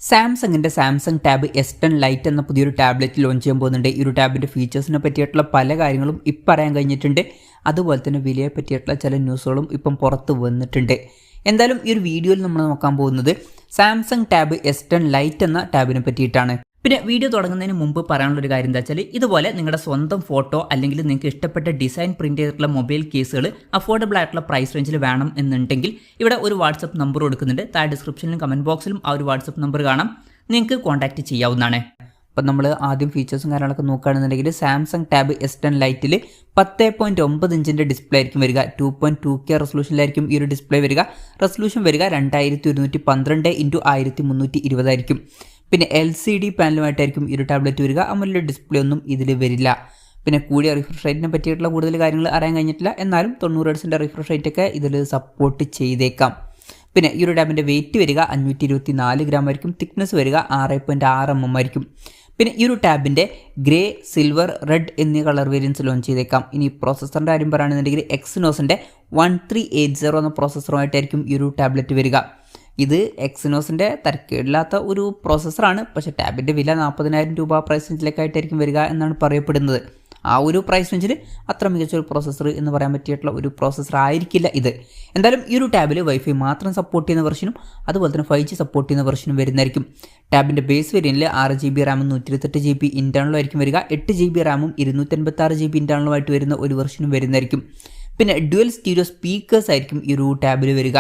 സാംസങ്ങിൻ്റെ Samsung tab S10 light എന്ന പുതിയൊരു ടാബ്ലറ്റ് ലോഞ്ച് ചെയ്യാൻ പോകുന്നുണ്ട്. ഈ ഒരു ടാബിൻ്റെ ഫീച്ചേഴ്സിനെ പറ്റിയിട്ടുള്ള പല കാര്യങ്ങളും ഇപ്പം പറയാൻ കഴിഞ്ഞിട്ടുണ്ട്. അതുപോലെ തന്നെ വിലയെ പറ്റിയിട്ടുള്ള ചില ന്യൂസുകളും ഇപ്പം പുറത്ത് വന്നിട്ടുണ്ട്. എന്തായാലും ഈ ഒരു വീഡിയോയിൽ നമ്മൾ നോക്കാൻ പോകുന്നത് സാംസങ് ടാബ് S10 ലൈറ്റ് എന്ന ടാബിനെ പറ്റിയിട്ടാണ്. പിന്നെ വീഡിയോ തുടങ്ങുന്നതിന് മുമ്പ് പറയാനുള്ളൊരു കാര്യം എന്താ വെച്ചാൽ, ഇതുപോലെ നിങ്ങളുടെ സ്വന്തം ഫോട്ടോ അല്ലെങ്കിൽ നിങ്ങൾക്ക് ഇഷ്ടപ്പെട്ട ഡിസൈൻ പ്രിന്റ് ചെയ്തിട്ടുള്ള മൊബൈൽ കേസുകൾ അഫോർഡബിൾ ആയിട്ടുള്ള പ്രൈസ് റേഞ്ചിൽ വേണം എന്നുണ്ടെങ്കിൽ ഇവിടെ ഒരു വാട്സപ്പ് നമ്പർ കൊടുക്കുന്നുണ്ട്. താഴെ ഡിസ്ക്രിപ്ഷനിലും കമൻറ്റ് ബോക്സിലും ആ ഒരു വാട്സപ്പ് നമ്പർ കാണാം, നിങ്ങൾക്ക് കോൺടാക്ട് ചെയ്യാവുന്നതാണ്. അപ്പം നമ്മൾ ആദ്യം ഫീച്ചേഴ്സും കാര്യങ്ങളൊക്കെ നോക്കുകയാണെന്നുണ്ടെങ്കിൽ സാംസങ് ടാബ് S10 ലൈറ്റിൽ 10.9 ഇഞ്ചിൻ്റെ ഡിസ്പ്ലേ ആയിരിക്കും വരിക. 2.2K റെസൊല്യൂഷനിലായിരിക്കും ഈ ഒരു ഡിസ്പ്ലേ വരിക. റെസൊല്യൂഷൻ വരിക 2112x1320 ആയിരിക്കും. പിന്നെ LCD പാനലുമായിട്ടായിരിക്കും ഈ ഒരു ടാബ്ലറ്റ് വരിക. അമോലെഡ് ഡിസ്പ്ലേ ഒന്നും ഇതിൽ വരില്ല. പിന്നെ കൂടിയ റിഫ്രഷ് റേറ്റിനെ പറ്റിയിട്ടുള്ള കൂടുതൽ കാര്യങ്ങൾ അറിയാൻ കഴിഞ്ഞിട്ടില്ല. എന്നാലും 90 Hz റിഫ്രഷ് റേറ്റ് ഒക്കെ ഇതിൽ സപ്പോർട്ട് ചെയ്തേക്കാം. പിന്നെ ഈ ഒരു ടാബിൻ്റെ വെയിറ്റ് വരിക 524 ഗ്രാം ആയിരിക്കും. തിക്നെസ് വരിക 6.6 mm ആയിരിക്കും. പിന്നെ ഈ ഒരു ടാബിൻ്റെ ഗ്രേ, സിൽവർ, റെഡ് എന്നീ കളർ വേരിയൻസ് ലോഞ്ച് ചെയ്തേക്കാം. ഇനി പ്രോസസ്സറിൻ്റെ കാര്യം പറയുകയാണെന്നുണ്ടെങ്കിൽ എക്സിനോസിൻ്റെ 1380 എന്ന പ്രോസസ്സറുമായിട്ടായിരിക്കും ഈ ഒരു ടാബ്ലറ്റ് വരിക. ഇത് എക്സിനോസിൻ്റെ തരക്കേടില്ലാത്ത ഒരു പ്രോസസ്സറാണ്. പക്ഷേ ടാബിൻ്റെ വില 40,000 രൂപ പ്രൈസ് റേഞ്ചിലേക്കായിട്ടായിരിക്കും വരിക എന്നാണ് പറയപ്പെടുന്നത്. ആ ഒരു പ്രൈസ് റേഞ്ചിൽ അത്ര മികച്ചൊരു പ്രോസസ്സർ എന്ന് പറയാൻ പറ്റിയിട്ടുള്ള ഒരു പ്രോസസ്സർ ആയിരിക്കില്ല ഇത്. എന്തായാലും ഈ ഒരു ടാബിൽ വൈഫൈ മാത്രം സപ്പോർട്ട് ചെയ്യുന്ന വെർഷനും അതുപോലെ തന്നെ 5G സപ്പോർട്ട് ചെയ്യുന്ന വെർഷനും വരുന്നതായിരിക്കും. ടാബിൻ്റെ ബേസ് വേരിയൻറ്റിൽ 6GB റാമും 128GB ഇൻറ്റേർണലും ആയിരിക്കും വരിക. 8GB റാമും 256GB ഇൻറ്റേർണലുമായിട്ട് വരുന്ന ഒരു വെർഷനും വരുന്നതായിരിക്കും. പിന്നെ ഡ്യുവൽ സ്റ്റീരിയോ സ്പീക്കേഴ്സ് ആയിരിക്കും ഈ ഒരു ടാബിൽ വരിക.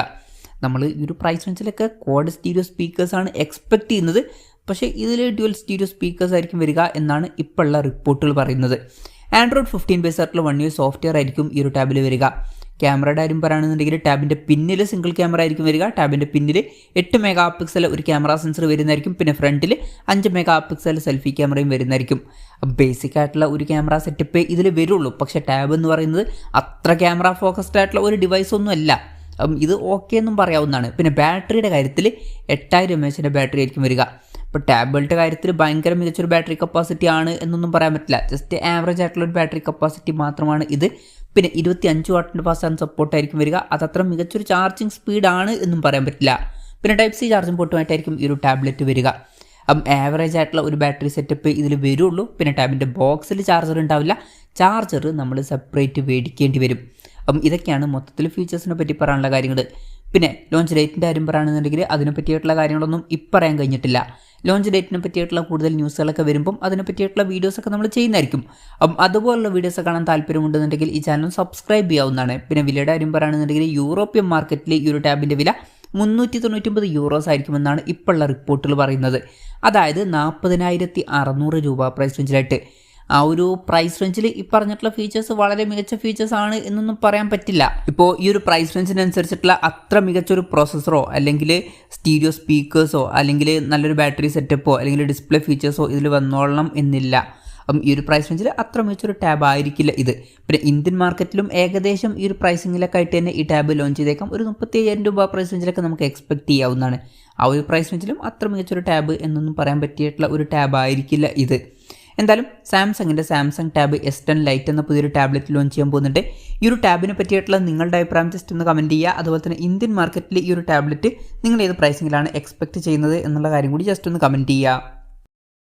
നമ്മൾ ഈ ഒരു പ്രൈസ് റേഞ്ചിലൊക്കെ ക്വാഡ് സ്റ്റീരിയോ സ്പീക്കേഴ്സാണ് എക്സ്പെക്ട് ചെയ്യുന്നത്. പക്ഷേ ഇതിൽ ഡ്യുവൽ സ്റ്റീരിയോ സ്പീക്കേഴ്സ് ആയിരിക്കും വരിക എന്നാണ് ഇപ്പോഴുള്ള റിപ്പോർട്ടുകൾ പറയുന്നത്. ആൻഡ്രോയിഡ് 15 ബേസ് ആയിട്ടുള്ള 1 year സോഫ്റ്റ്വെയർ ആയിരിക്കും ഈ ഒരു ടാബിൽ വരിക. ക്യാമറയുടെ കാര്യം പറയുകയാണെന്നുണ്ടെങ്കിൽ ടാബിൻ്റെ പിന്നിൽ സിംഗിൾ ക്യാമറ ആയിരിക്കും വരിക. ടാബിൻ്റെ പിന്നിൽ 8 MP ഒരു ക്യാമറ സെൻസർ വരുന്നതായിരിക്കും. പിന്നെ ഫ്രണ്ടിൽ 5 MP സെൽഫി ക്യാമറയും വരുന്നതായിരിക്കും. ബേസിക് ആയിട്ടുള്ള ഒരു ക്യാമറ സെറ്റപ്പേ ഇതിൽ വരുള്ളൂ. പക്ഷേ ടാബ് എന്ന് പറയുന്നത് അത്ര ക്യാമറ ഫോക്കസ്ഡ് ആയിട്ടുള്ള ഒരു ഡിവൈസ് ഒന്നും അല്ല. ഇത് ഓക്കെ എന്നും പറയാവുന്നതാണ്. പിന്നെ ബാറ്ററിയുടെ കാര്യത്തിൽ 8000 mAh ബാറ്ററി ആയിരിക്കും വരിക. ഇപ്പോൾ ടാബുകളുടെ കാര്യത്തിൽ ഭയങ്കര മികച്ചൊരു ബാറ്ററി കപ്പാസിറ്റി ആണ് എന്നൊന്നും പറയാൻ പറ്റില്ല. ജസ്റ്റ് ആവറേജ് ആയിട്ടുള്ള ഒരു ബാറ്ററി കപ്പാസിറ്റി മാത്രമാണ് ഇത്. പിന്നെ 25 Watt ഫാസ്റ്റ് ചാർജ് സപ്പോർട്ടായിരിക്കും വരിക. അതത്ര മികച്ചൊരു ചാർജിങ് സ്പീഡാണ് എന്നും പറയാൻ പറ്റില്ല. പിന്നെ Type-C ചാർജിങ് പോർട്ടുമായിട്ടായിരിക്കും ഈ ഒരു ടാബ്ലറ്റ് വരിക. ആവറേജ് ആയിട്ടുള്ള ഒരു ബാറ്ററി സെറ്റപ്പ് ഇതിൽ വരുള്ളൂ. പിന്നെ ടാബിൻ്റെ ബോക്സിൽ ചാർജർ ഉണ്ടാവില്ല. ചാർജർ നമ്മൾ സെപ്പറേറ്റ് മേടിക്കേണ്ടി വരും. ഇതൊക്കെയാണ് മൊത്തത്തിൽ ഫീച്ചേഴ്സിനെ പറ്റി പറയാനുള്ള കാര്യങ്ങൾ. പിന്നെ ലോഞ്ച് ഡേറ്റിൻ്റെ കാര്യം പറയുകയാണെന്നുണ്ടെങ്കിൽ അതിനെ പറ്റിയിട്ടുള്ള കാര്യങ്ങളൊന്നും ഇപ്പം പറയാൻ കഴിഞ്ഞിട്ടില്ല. ലോഞ്ച് ഡേറ്റിനെ പറ്റിയിട്ടുള്ള കൂടുതൽ ന്യൂസുകളൊക്കെ വരുമ്പം അതിനെ പറ്റിയിട്ടുള്ള വീഡിയോസൊക്കെ നമ്മൾ ചെയ്യുന്നതായിരിക്കും. അതുപോലുള്ള വീഡിയോസ് കാണാൻ താല്പര്യമുണ്ടെന്നുണ്ടെങ്കിൽ ഈ ചാനൽ സബ്സ്ക്രൈബ് ചെയ്യാവുന്നതാണ്. പിന്നെ വിലയുടെ കാര്യം പറയുകയാണെന്നുണ്ടെങ്കിൽ യൂറോപ്യൻ മാർക്കറ്റിൽ ഈ ഒരു ടാബിൻ്റെ വില 399 euros ആയിരിക്കുമെന്നാണ് ഇപ്പോഴുള്ള റിപ്പോർട്ടുകൾ പറയുന്നത്. അതായത് 40,600 രൂപ പ്രൈസ് റേഞ്ചിലായിട്ട്. ആ ഒരു പ്രൈസ് റേഞ്ചിൽ ഈ പറഞ്ഞിട്ടുള്ള ഫീച്ചേഴ്സ് വളരെ മികച്ച ഫീച്ചേഴ്സ് ആണ് എന്നൊന്നും പറയാൻ പറ്റില്ല. ഇപ്പോൾ ഈ ഒരു പ്രൈസ് റേഞ്ചിനനുസരിച്ചിട്ടുള്ള അത്ര മികച്ചൊരു പ്രോസസ്സറോ അല്ലെങ്കിൽ സ്റ്റീരിയോ സ്പീക്കേഴ്സോ അല്ലെങ്കിൽ നല്ലൊരു ബാറ്ററി സെറ്റപ്പോ അല്ലെങ്കിൽ ഡിസ്പ്ലേ ഫീച്ചേഴ്സോ ഇതിൽ വന്നോളണം എന്നില്ല. ഈ ഒരു പ്രൈസ് റേഞ്ചിൽ അത്ര മികച്ചൊരു ടാബ് ആയിരിക്കില്ല ഇത്. പിന്നെ ഇന്ത്യൻ മാർക്കറ്റിലും ഏകദേശം ഈ ഒരു പ്രൈസിങ്ങിലൊക്കെ ആയിട്ട് തന്നെ ഈ ടാബ് ലോഞ്ച് ചെയ്തേക്കാം. ഒരു 35,000 രൂപ പ്രൈസ് റേഞ്ചിലൊക്കെ നമുക്ക് എക്സ്പെക്ട് ചെയ്യാവുന്നതാണ്. ആ ഒരു പ്രൈസ് റേഞ്ചിലും അത്ര മികച്ചൊരു ടാബ് എന്നൊന്നും പറയാൻ പറ്റിയിട്ടുള്ള ഒരു ടാബ് ആയിരിക്കില്ല ഇത്. എന്തായാലും സാംസങ്ങിൻ്റെ സാംസങ് ടാബ് S10 ലൈറ്റ് എന്ന പുതിയൊരു ടാബ്ലറ്റ് ലോഞ്ച് ചെയ്യാൻ പോകുന്നുണ്ട്. ഈ ഒരു ടാബിനെ പറ്റിയിട്ടുള്ള നിങ്ങളുടെ അഭിപ്രായം ജസ്റ്റ് ഒന്ന് കമൻറ്റ് ചെയ്യുക. അതുപോലെ തന്നെ ഇന്ത്യൻ മാർക്കറ്റിൽ ഈ ഒരു ടാബ്ലറ്റ് നിങ്ങൾ ഏത് പ്രൈസിങ്ങിലാണ് എക്സ്പെക്ട് ചെയ്യുന്നത് എന്നുള്ള കാര്യം കൂടി ജസ്റ്റ് ഒന്ന് കമൻറ്റ് ചെയ്യുക.